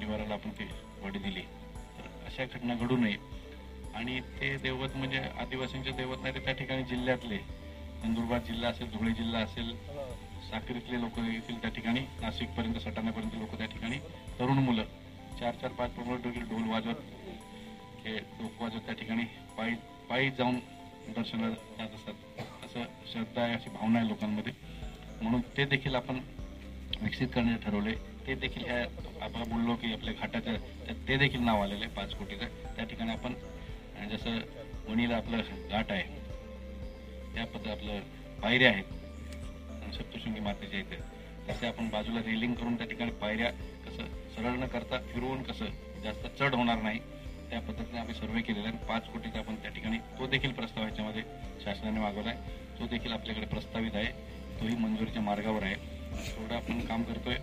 परिवाराला आपण ती बॉडी दिली, तर अशा घटना घडू नये. आणि ते दैवत म्हणजे आदिवासींचे दैवत नाही, तर त्या ठिकाणी जिल्ह्यातले नंदुरबार जिल्हा असेल, धुळे जिल्हा असेल, साक्रीतले लोक येतील त्या ठिकाणी, नाशिकपर्यंत सटाण्यापर्यंत लोक त्या ठिकाणी, तरुण मुलं 4-4, 5 ढोल वाजवत, हे डोक वाजवत त्या ठिकाणी पायी पायी जाऊन दर्शनाला जात असतात. असं श्रद्धा आहे, अशी भावना आहे लोकांमध्ये. म्हणून ते देखील आपण विकसित करण्याचे ठरवले. ते देखील आपण बोललो की आपल्या घाटाचं ते देखील नाव आलेलं आहे 5 कोटीचं. त्या ठिकाणी आपण जसं वणीला आपलं घाट आहे, त्या पद्धत आपलं पायऱ्या आहेत सप्तशृंगी मातेच्या इथे, तसे आपण बाजूला रेलिंग करून त्या ठिकाणी पायऱ्या कसं सरळ न करता फिरवून कसं जास्त चढ होणार नाही, त्या पद्धतीने आम्ही सर्वे केलेला आहे. 5 कोटीचा आपण त्या ठिकाणी तो देखील प्रस्ताव याच्यामध्ये शासनाने मागवला आहे. तो देखील आपल्याकडे प्रस्तावित आहे, तोही मंजुरीच्या मार्गावर आहे. थोडं आपण काम करतोय.